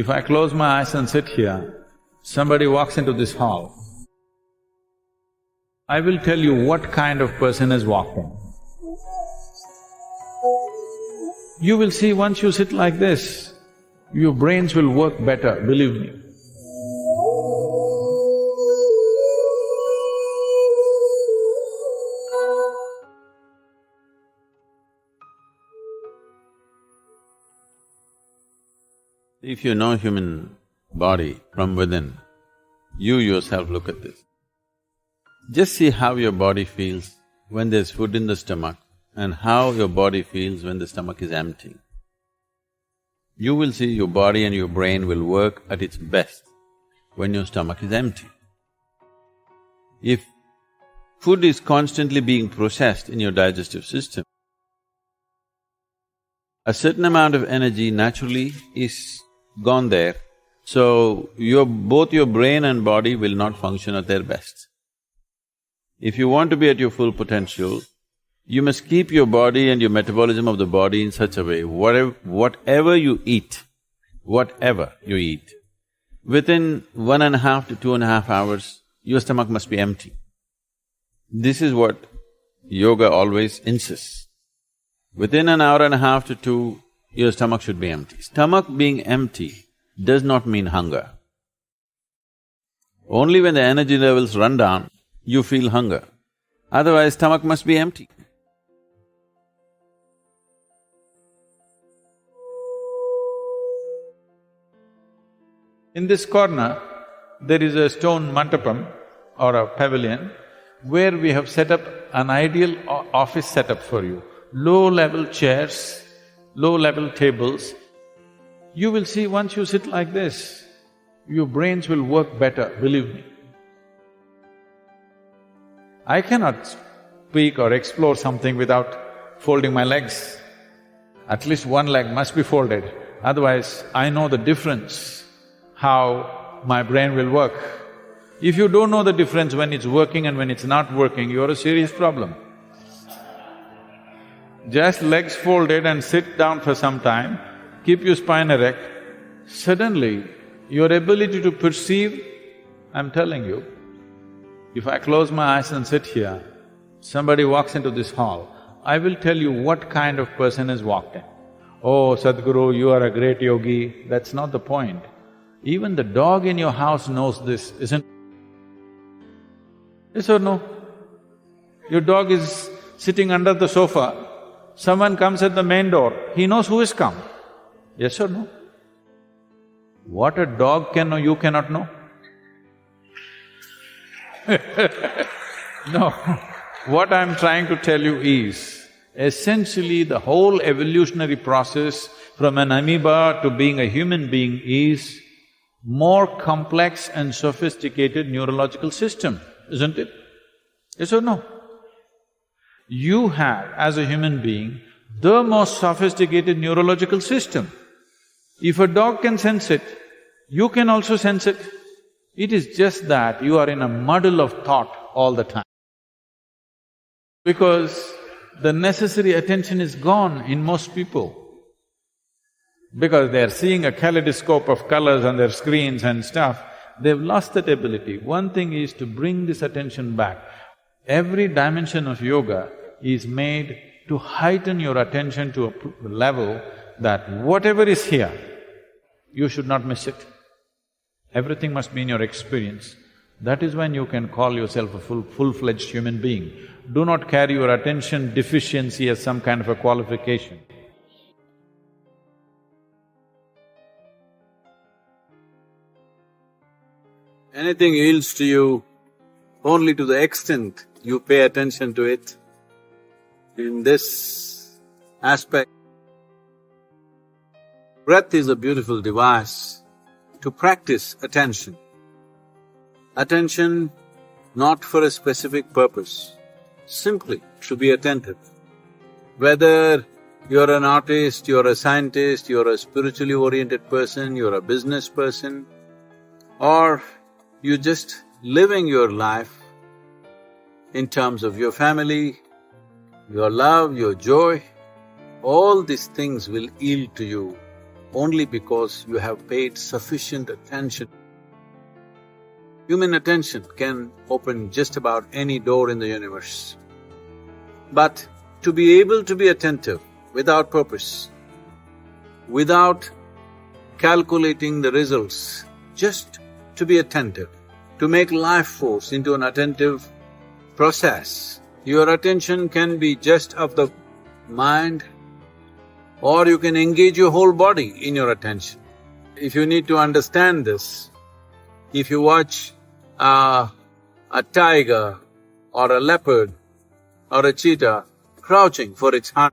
If I close my eyes and sit here, somebody walks into this hall, I will tell you what kind of person has walked in. You will see once you sit like this, your brains will work better, believe me. If you know human body from within, you yourself look at this. Just see how your body feels when there's food in the stomach and how your body feels when the stomach is empty. You will see your body and your brain will work at its best when your stomach is empty. If food is constantly being processed in your digestive system, a certain amount of energy naturally is gone there, so both your brain and body will not function at their best. If you want to be at your full potential, you must keep your body and your metabolism of the body in such a way, whatever you eat, within 1.5 to 2.5 hours, your stomach must be empty. This is what yoga always insists. Within 1.5 to 2 hours, your stomach should be empty. Stomach being empty does not mean hunger. Only when the energy levels run down, you feel hunger. Otherwise, stomach must be empty. In this corner, there is a stone mantapam or a pavilion where we have set up an ideal office setup for you. Low-level chairs, low-level tables. You will see once you sit like this, your brains will work better, believe me. I cannot speak or explore something without folding my legs. At least one leg must be folded, otherwise I know the difference, how my brain will work. If you don't know the difference when it's working and when it's not working, you're a serious problem. Just legs folded and sit down for some time, keep your spine erect, suddenly your ability to perceive, I'm telling you, if I close my eyes and sit here, somebody walks into this hall, I will tell you what kind of person has walked in. Oh, Sadhguru, you are a great yogi, that's not the point. Even the dog in your house knows this, isn't it? Yes or no? Your dog is sitting under the sofa, someone comes at the main door, he knows who has come. Yes or no? What a dog can know, you cannot know. No, what I'm trying to tell you is, essentially the whole evolutionary process from an amoeba to being a human being is more complex and sophisticated neurological system, isn't it? Yes or no? You have, as a human being, the most sophisticated neurological system. If a dog can sense it, you can also sense it. It is just that you are in a muddle of thought all the time. Because the necessary attention is gone in most people. Because they are seeing a kaleidoscope of colors on their screens and stuff, they've lost that ability. One thing is to bring this attention back. Every dimension of yoga is made to heighten your attention to a level that whatever is here, you should not miss it. Everything must be in your experience. That is when you can call yourself a full-fledged human being. Do not carry your attention deficiency as some kind of a qualification. Anything yields to you only to the extent you pay attention to it. In this aspect, breath is a beautiful device to practice attention. Attention not for a specific purpose, simply to be attentive. Whether you're an artist, you're a scientist, you're a spiritually oriented person, you're a business person, or you're just living your life in terms of your family, your love, your joy, all these things will yield to you only because you have paid sufficient attention. Human attention can open just about any door in the universe. But to be able to be attentive without purpose, without calculating the results, just to be attentive, to make life force into an attentive process, your attention can be just of the mind, or you can engage your whole body in your attention. If you need to understand this, if you watch a tiger or a leopard or a cheetah crouching for its hunt,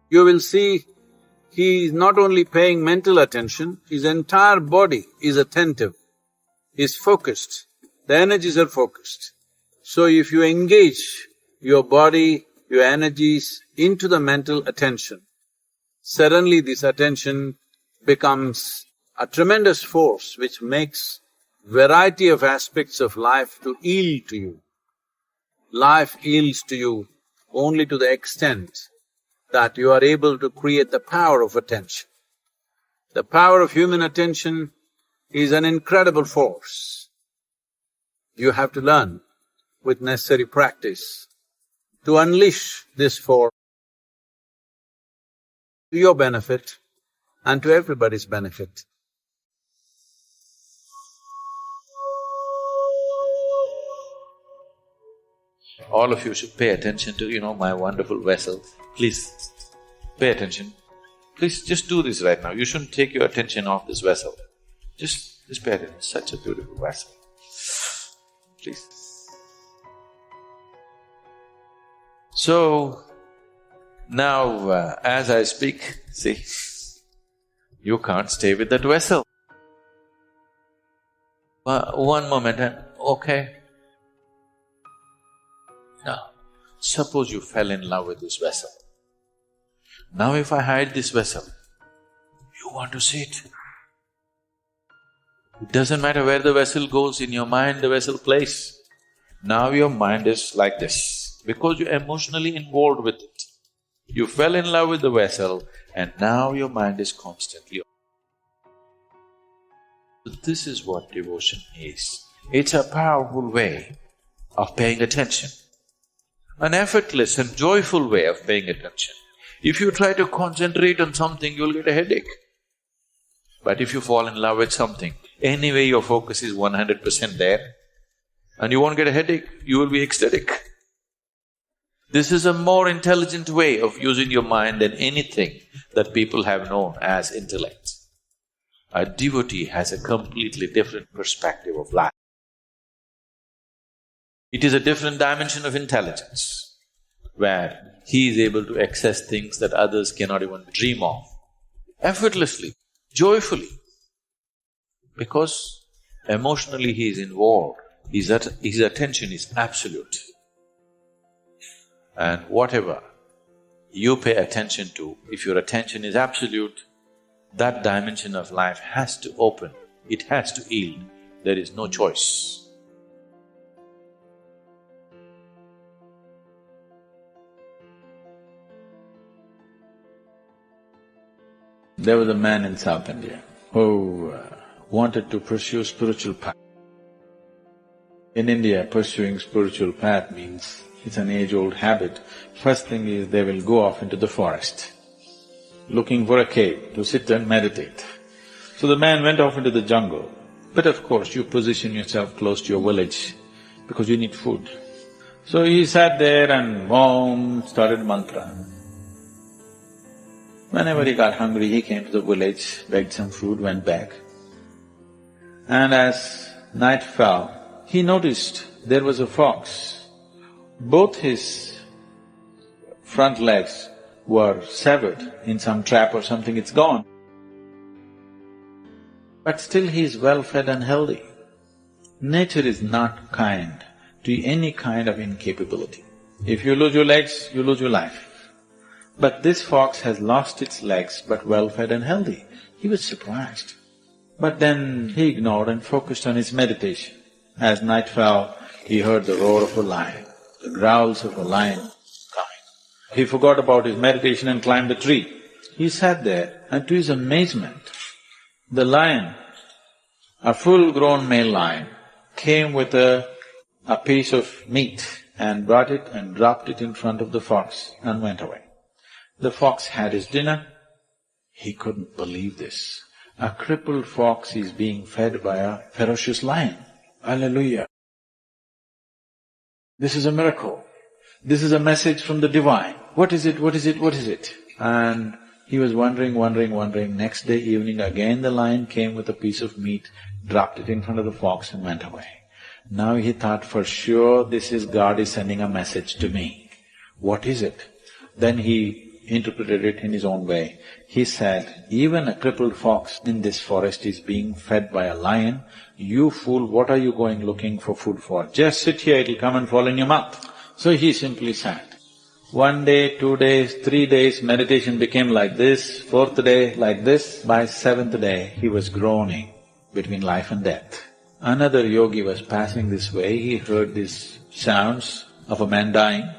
you will see he is not only paying mental attention, his entire body is attentive, is focused, the energies are focused. So if you engage your body, your energies into the mental attention, suddenly this attention becomes a tremendous force which makes variety of aspects of life to yield to you. Life yields to you only to the extent that you are able to create the power of attention. The power of human attention is an incredible force. You have to learn with necessary practice to unleash this force to your benefit and to everybody's benefit. All of you should pay attention to, my wonderful vessel. Please, pay attention. Please just do this right now. You shouldn't take your attention off this vessel. Just pay attention. Such a beautiful vessel. Please. So, now as I speak, see, you can't stay with that vessel. One moment and okay. Now, suppose you fell in love with this vessel. Now if I hide this vessel, you want to see it. It doesn't matter where the vessel goes, in your mind the vessel plays. Now your mind is like this, because you're emotionally involved with it. You fell in love with the vessel and now your mind is constantly. This is what devotion is. It's a powerful way of paying attention. An effortless and joyful way of paying attention. If you try to concentrate on something, you'll get a headache. But if you fall in love with something, anyway your focus is 100% there, and you won't get a headache, you will be ecstatic. This is a more intelligent way of using your mind than anything that people have known as intellect. A devotee has a completely different perspective of life. It is a different dimension of intelligence, where he is able to access things that others cannot even dream of, effortlessly, joyfully, because emotionally he is involved, his attention is absolute. And whatever you pay attention to, if your attention is absolute, that dimension of life has to open, it has to yield, there is no choice. There was a man in South India who wanted to pursue spiritual path. In India, pursuing spiritual path means it's an age-old habit. First thing is they will go off into the forest, looking for a cave to sit and meditate. So the man went off into the jungle, but of course you position yourself close to your village because you need food. So he sat there and started mantra. Whenever he got hungry, he came to the village, begged some food, went back. And as night fell, he noticed there was a fox. Both his front legs were severed in some trap or something, it's gone. But still he is well-fed and healthy. Nature is not kind to any kind of incapability. If you lose your legs, you lose your life. But this fox has lost its legs but well-fed and healthy. He was surprised. But then he ignored and focused on his meditation. As night fell, he heard the roar of a lion, the growls of a lion coming. He forgot about his meditation and climbed the tree. He sat there and to his amazement, the lion, a full-grown male lion, came with a piece of meat and brought it and dropped it in front of the fox and went away. The fox had his dinner. He couldn't believe this. A crippled fox is being fed by a ferocious lion. Hallelujah! This is a miracle. This is a message from the divine. What is it? What is it? What is it? And he was wondering. Next day evening again the lion came with a piece of meat, dropped it in front of the fox and went away. Now he thought, for sure this is God is sending a message to me. What is it? Then he interpreted it in his own way. He said, even a crippled fox in this forest is being fed by a lion. You fool, what are you going looking for food for? Just sit here, it'll come and fall in your mouth. So he simply sat. 1 day, 2 days, 3 days, meditation became like this, 4th day like this. By 7th day, he was groaning between life and death. Another yogi was passing this way, he heard these sounds of a man dying.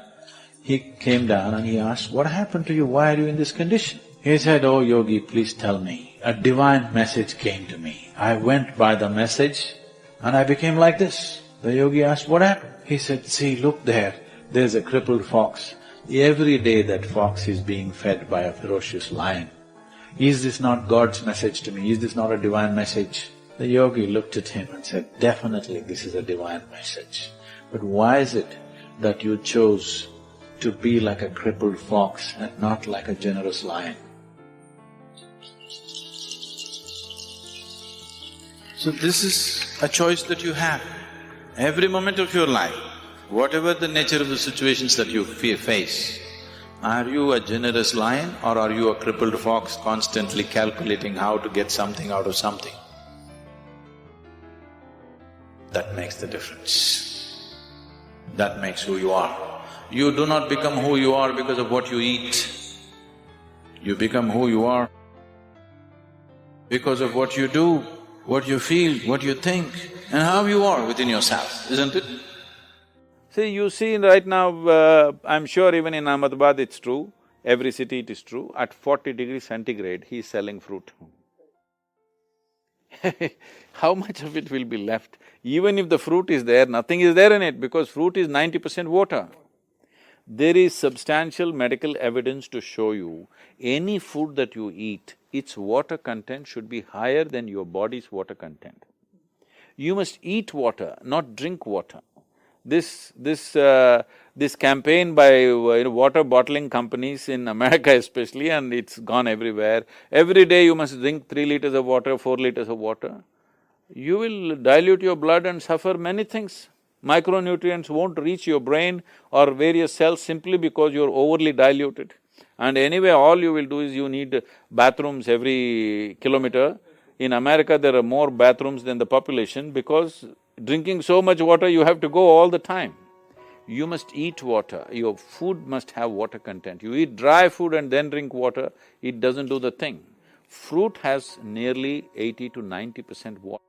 He came down and he asked, what happened to you? Why are you in this condition? He said, oh yogi, please tell me. A divine message came to me. I went by the message and I became like this. The yogi asked, what happened? He said, see, look there, there's a crippled fox. Every day that fox is being fed by a ferocious lion. Is this not God's message to me? Is this not a divine message? The yogi looked at him and said, definitely this is a divine message. But why is it that you chose to be like a crippled fox and not like a generous lion? So this is a choice that you have. Every moment of your life, whatever the nature of the situations that you face, are you a generous lion or are you a crippled fox constantly calculating how to get something out of something? That makes the difference. That makes who you are. You do not become who you are because of what you eat. You become who you are because of what you do, what you feel, what you think, and how you are within yourself, isn't it? See, you see right now, I'm sure even in Ahmedabad it's true, every city it is true, at 40 degrees centigrade, he's selling fruit. How much of it will be left? Even if the fruit is there, nothing is there in it because fruit is 90% water. There is substantial medical evidence to show you any food that you eat, its water content should be higher than your body's water content. You must eat water, not drink water. This campaign by water bottling companies in America especially, and it's gone everywhere, every day you must drink 3 liters of water, 4 liters of water. You will dilute your blood and suffer many things. Micronutrients won't reach your brain or various cells simply because you're overly diluted. And anyway, all you will do is you need bathrooms every kilometer. In America, there are more bathrooms than the population because drinking so much water, you have to go all the time. You must eat water, your food must have water content. You eat dry food and then drink water, it doesn't do the thing. Fruit has nearly 80 to 90% water.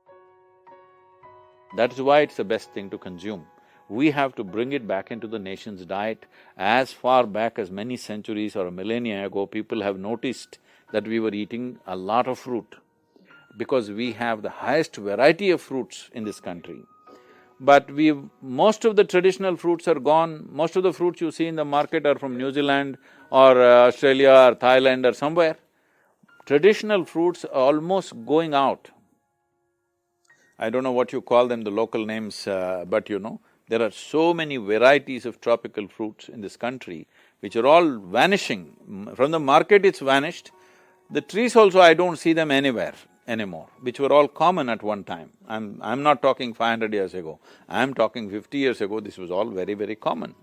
That's why it's the best thing to consume. We have to bring it back into the nation's diet. As far back as many centuries or a millennia ago, people have noticed that we were eating a lot of fruit because we have the highest variety of fruits in this country. But most of the traditional fruits are gone. Most of the fruits you see in the market are from New Zealand or Australia or Thailand or somewhere. Traditional fruits are almost going out. I don't know what you call them, the local names, but there are so many varieties of tropical fruits in this country which are all vanishing. From the market it's vanished. The trees also I don't see them anywhere anymore, which were all common at one time. I'm not talking 500 years ago, I'm talking 50 years ago, this was all very, very common.